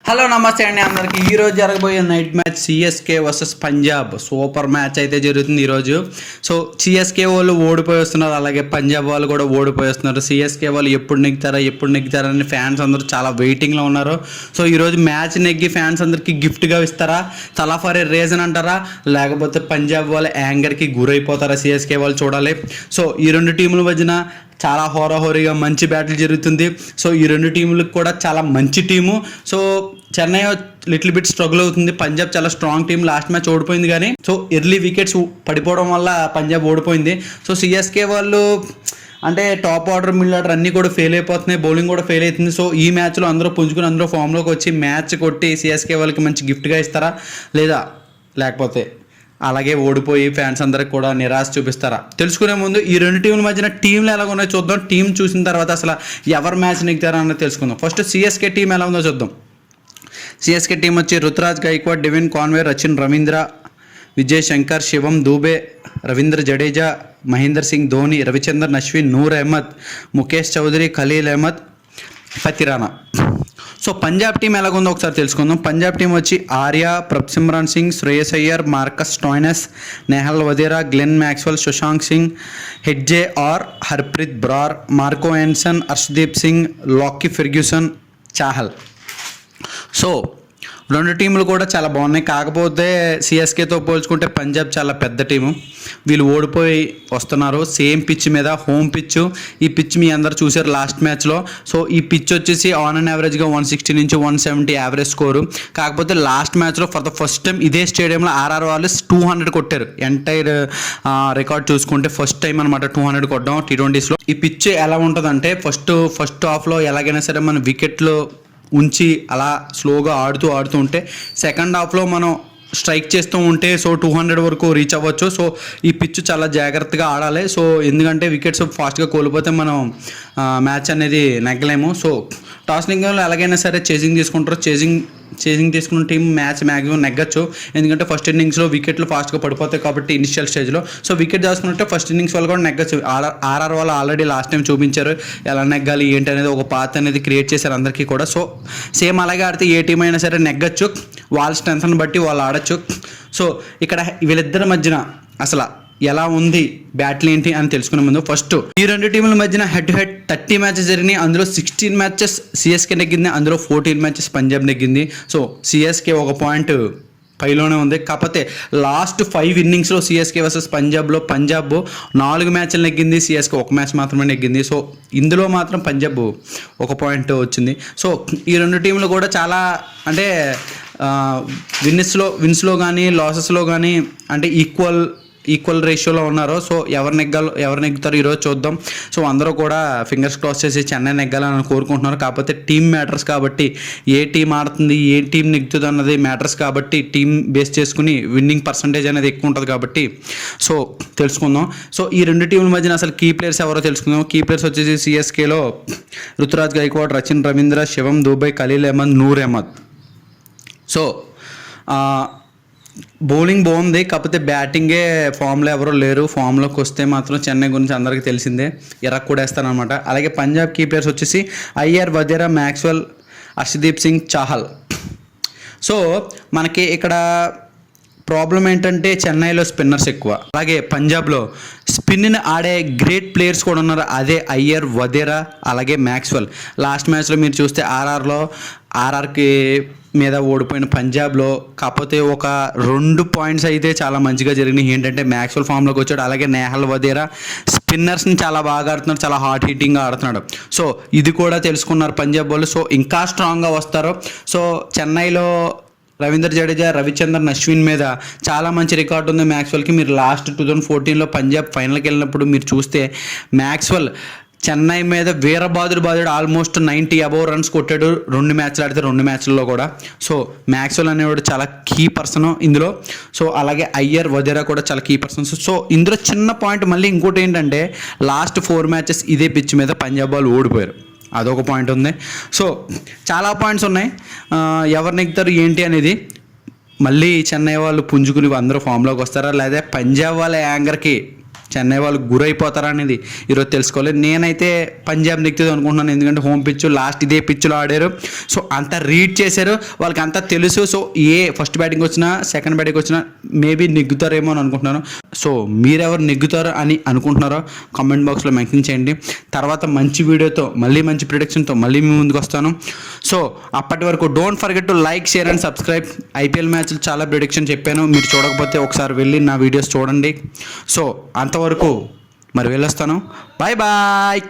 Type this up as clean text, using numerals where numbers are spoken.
Hello నమస్తే అండి అందరికి. ఈరోజు జరగబోయే night match CSK versus Punjab super match అయితే జరుగుతుంది ఈరోజు. సో సిఎస్కే వాళ్ళు ఓడిపోయి వస్తున్నారు, అలాగే పంజాబ్ వాళ్ళు కూడా ఓడిపోయి వస్తున్నారు. సిఎస్కే వాళ్ళు ఎప్పుడు నెగ్గుతారా అని ఫ్యాన్స్ అందరూ చాలా వెయిటింగ్లో ఉన్నారు. సో ఈరోజు మ్యాచ్ నెగ్గి ఫ్యాన్స్ అందరికీ గిఫ్ట్గా ఇస్తారా, తలా ఫర్ ఏ రీజన్ అంటారా, లేకపోతే పంజాబ్ వాళ్ళ యాంగర్కి గురైపోతారా సిఎస్కే వాళ్ళు చూడాలి. సో ఈ రెండు టీముల మధ్యన చాలా హోరాహోరీగా మంచి బ్యాటిల్ జరుగుతుంది. సో ఈ రెండు టీములకు కూడా చాలా మంచి team. So Chennai little bit struggle అవుతుంది, పంజాబ్ చాలా స్ట్రాంగ్ టీం. లాస్ట్ మ్యాచ్ ఓడిపోయింది కానీ సో ఎర్లీ వికెట్స్ పడిపోవడం వల్ల పంజాబ్ ఓడిపోయింది. సో సిఎస్కే వాళ్ళు అంటే టాప్ ఆర్డర్ మిడిల్ ఆర్డర్ అన్నీ కూడా ఫెయిల్ అయిపోతున్నాయి, బౌలింగ్ కూడా ఫెయిల్ అవుతుంది. సో ఈ మ్యాచ్లో అందరూ పుంజుకుని అందరూ ఫామ్లోకి వచ్చి మ్యాచ్ కొట్టి సిఎస్కే వాళ్ళకి మంచి గిఫ్ట్గా ఇస్తారా, లేదా లేకపోతే అలాగే ఓడిపోయి ఫ్యాన్స్ అందరికి కూడా నిరాశ చూపిస్తారా? తెలుసుకునే ముందు ఈ రెండు టీంల మధ్యన టీంలు ఎలా ఉన్నాయో చూద్దాం. టీం చూసిన తర్వాత అసలు ఎవరు మ్యాచ్ నెగ్గుతారా అన్నది తెలుసుకుందాం. ఫస్ట్ సిఎస్కే టీం ఎలా ఉందో చూద్దాం. సిఎస్కే టీం వచ్చి Ruturaj Gaikwad, Devon Conway, Rachin Ravindra, Vijay Shankar, Shivam Dube, Ravindra Jadeja, Mahender Singh Dhoni, Ravichandran Ashwin, Noor Ahmad, Mukesh Choudhary, Khaleel Ahmed, Pathirana. So Punjab team ఎలాగుందో ఒకసారి తెలుసుకుందాం. పంజాబ్ టీం వచ్చి Arya, Prabhsimran Singh, Shreyas Iyer, Marcus Stoinis, Nehal Wadhera, Glenn Maxwell, Shashank Singh, హెడ్జే ఆర్, Harpreet Brar, Marco Jansen, Arshdeep Singh, Lockie Ferguson, Chahal. So రెండు టీంలు కూడా చాలా బాగున్నాయి. కాకపోతే సిఎస్కేతో పోల్చుకుంటే పంజాబ్ చాలా పెద్ద టీము. వీళ్ళు ఓడిపోయి వస్తున్నారు సేమ్ పిచ్ మీద, హోమ్ పిచ్. ఈ పిచ్ మీ అందరు చూసారు లాస్ట్ మ్యాచ్లో. సో ఈ పిచ్ వచ్చేసి ఆన్ అండ్ యావరేజ్గా 160 నుంచి 170 యావరేజ్ స్కోరు. కాకపోతే లాస్ట్ మ్యాచ్లో ఫర్ ద ఫస్ట్ టైం ఇదే స్టేడియంలో ఆర్ఆర్ వాళ్ళు 200 కొట్టారు. ఎంటైర్ రికార్డ్ చూసుకుంటే ఫస్ట్ టైం అనమాట 200 కొట్టడం T20స్లో. ఈ పిచ్ ఎలా ఉంటుందంటే ఫస్ట్ హాఫ్లో ఎలాగైనా సరే మన వికెట్లో ఉంచి అలా స్లోగా ఆడుతూ ఉంటే సెకండ్ హాఫ్లో మనం స్ట్రైక్ చేస్తూ ఉంటే సో 200 వరకు రీచ్ అవ్వచ్చు. సో ఈ పిచ్ చాలా జాగ్రత్తగా ఆడాలి. సో ఎందుకంటే వికెట్స్ ఫాస్ట్గా కోల్పోతే మనం మ్యాచ్ అనేది నెగ్గలేము. సో టాస్ నెగ్గడంలో ఎలాగైనా సరే చేజింగ్ తీసుకుంటారు. చేజింగ్ తీసుకున్న టీం మ్యాచ్ మ్యాక్సిమం నెగ్గచ్చు. ఎందుకంటే ఫస్ట్ ఇన్నింగ్స్లో వికెట్లు ఫాస్ట్గా పడిపోతాయి కాబట్టి ఇనిషియల్ స్టేజ్లో. సో వికెట్ తీసుకుంటే ఫస్ట్ ఇన్నింగ్స్ వాళ్ళు కూడా నెగ్గచ్చు. ఆర్ఆర్ వాళ్ళు ఆల్రెడీ లాస్ట్ టైం చూపించారు ఎలా నెగ్గాలి ఏంటి అనేది, ఒక పాత్ అనేది క్రియేట్ చేశారు అందరికీ కూడా. సో సేమ్ అలాగే ఆడితే ఏ టీం అయినా సరే నెగ్గచ్చు, వాళ్ళ స్ట్రెంత్ని బట్టి వాళ్ళు ఆడచ్చు. సో ఇక్కడ వీళ్ళిద్దరి మధ్యన అసలు ఎలా ఉంది బ్యాటిల్ ఏంటి అని తెలుసుకునే ముందు ఫస్ట్ ఈ రెండు టీముల మధ్యన హెడ్ టు హెడ్ 30 మ్యాచెస్ జరిగినాయి. అందులో 16 మ్యాచెస్ సిఎస్కే నెగ్గింది, అందులో 14 మ్యాచెస్ పంజాబ్ నెగ్గింది. సో సిఎస్కే ఒక పాయింట్ పైలోనే ఉంది. కాకపోతే లాస్ట్ 5 ఇన్నింగ్స్లో సిఎస్కే వర్సెస్ పంజాబ్ 4 మ్యాచ్లు నెగ్గింది, సిఎస్కే 1 మ్యాచ్ మాత్రమే నెగ్గింది. సో ఇందులో మాత్రం పంజాబ్ 1 పాయింట్ వచ్చింది. సో ఈ రెండు టీంలు కూడా చాలా అంటే విన్స్లో కానీ లాసెస్లో కానీ అంటే ఈక్వల్ రేషియోలో ఉన్నారు. సో ఎవరు నెగ్గుతారు ఈరోజు చూద్దాం. సో అందరూ కూడా ఫింగర్స్ క్రాస్ చేసి చెన్నై నెగ్గాలని కోరుకుంటున్నారు. కాకపోతే టీం మ్యాటర్స్ కాబట్టి, ఏ టీం ఆడుతుంది ఏ టీం నెగ్గుతుంది అన్నది మ్యాటర్స్ కాబట్టి టీం బేస్ చేసుకుని విన్నింగ్ పర్సంటేజ్ అనేది ఎక్కువ ఉంటుంది కాబట్టి సో తెలుసుకుందాం. సో ఈ రెండు టీంల మధ్యన అసలు కీ ప్లేయర్స్ ఎవరో తెలుసుకుందాం. కీ ప్లేయర్స్ వచ్చేసి సిఎస్కేలో రుతురాజ్ గైక్వాడ్, రచిన్ రవీంద్ర, శివం దూబే, ఖలీల్ అహ్మద్, నూర్ అహ్మద్. సో బౌలింగ్ బాగుంది, కాకపోతే బ్యాటింగే ఫామ్లో ఎవరో లేరు. ఫామ్లోకి వస్తే మాత్రం చెన్నై గురించి అందరికీ తెలిసిందే, ఇరక్కూడేస్తారనమాట. అలాగే పంజాబ్ కీ ప్లేయర్స్ వచ్చేసి అయ్యర్, వదేరా, మ్యాక్స్వెల్, అర్షదీప్ సింగ్, చాహల్. సో మనకి ఇక్కడ ప్రాబ్లం ఏంటంటే చెన్నైలో స్పిన్నర్స్ ఎక్కువ, అలాగే పంజాబ్లో స్పిన్ని ఆడే గ్రేట్ ప్లేయర్స్ కూడా ఉన్నారు. అదే అయ్యర్, వదేరా, అలాగే మ్యాక్స్వెల్. లాస్ట్ మ్యాచ్లో మీరు చూస్తే ఆర్ఆర్కి మీద ఓడిపోయిన పంజాబ్లో కాకపోతే ఒక 2 పాయింట్స్ అయితే చాలా మంచిగా జరిగినాయి. ఏంటంటే మ్యాక్స్వెల్ ఫామ్లోకి వచ్చాడు, అలాగే నెహల్ వదేరా స్పిన్నర్స్ని చాలా బాగా ఆడుతున్నాడు, చాలా హాట్ హీటింగ్గా ఆడుతున్నాడు. సో ఇది కూడా తెలుసుకున్నారు పంజాబ్ వాళ్ళు. సో ఇంకా స్ట్రాంగ్గా వస్తారు. సో చెన్నైలో రవీంద్ర జడేజా, రవిచంద్రన్ అశ్విన్ మీద చాలా మంచి రికార్డు ఉంది మ్యాక్స్వెల్కి. మీరు లాస్ట్ 2014లో పంజాబ్ ఫైనల్కి వెళ్ళినప్పుడు మీరు చూస్తే మ్యాక్స్వెల్ చెన్నై మీద వీరబాదుడు ఆల్మోస్ట్ 90 అబోవ్ రన్స్ కొట్టాడు 2 మ్యాచ్లు ఆడితే 2 మ్యాచ్ల్లో కూడా. సో మ్యాక్స్వెల్ అనేవాడు చాలా కీ పర్సన్ ఇందులో. సో అలాగే అయ్యర్, వదేరా కూడా చాలా కీ పర్సన్స్. సో ఇందులో చిన్న పాయింట్ మళ్ళీ ఇంకోటి ఏంటంటే లాస్ట్ 4 మ్యాచెస్ ఇదే పిచ్ మీద పంజాబ్ వాళ్ళు ఓడిపోయారు, అదొక పాయింట్ ఉంది. సో చాలా పాయింట్స్ ఉన్నాయి. ఎవరు నెగ్గుతారు ఏంటి అనేది మళ్ళీ చెన్నై వాళ్ళు పుంజుకుని అందరూ ఫామ్లోకి వస్తారా, లేదా పంజాబ్ వాళ్ళ యాంగర్కి చెన్నై వాళ్ళు గురైపోతారా అనేది ఈరోజు తెలుసుకోవాలి. నేనైతే పంజాబ్ నెగ్గుతుంది అనుకుంటున్నాను, ఎందుకంటే హోమ్ పిచ్ లాస్ట్ ఇదే పిచ్లో ఆడారు. సో అంతా రీడ్ చేశారు, వాళ్ళకి అంతా తెలుసు. సో ఫస్ట్ బ్యాటింగ్ వచ్చినా సెకండ్ బ్యాటింగ్ వచ్చినా మేబీ నెగ్గుతారేమో అని అనుకుంటున్నాను. సో మీరెవరు నెగ్గుతారు అని అనుకుంటున్నారో కామెంట్ బాక్స్లో మెన్షన్ చేయండి. తర్వాత మంచి వీడియోతో మళ్ళీ మంచి ప్రిడిక్షన్తో మళ్ళీ మీ ముందుకు వస్తాను. సో అప్పటి వరకు don't forget to like, share and subscribe. IPL మ్యాచ్లు చాలా ప్రిడిక్షన్ చెప్పాను, మీరు చూడకపోతే ఒకసారి వెళ్ళి నా వీడియోస్ చూడండి. సో అంతవరకు మరి వెళ్ళొస్తాను. Bye bye.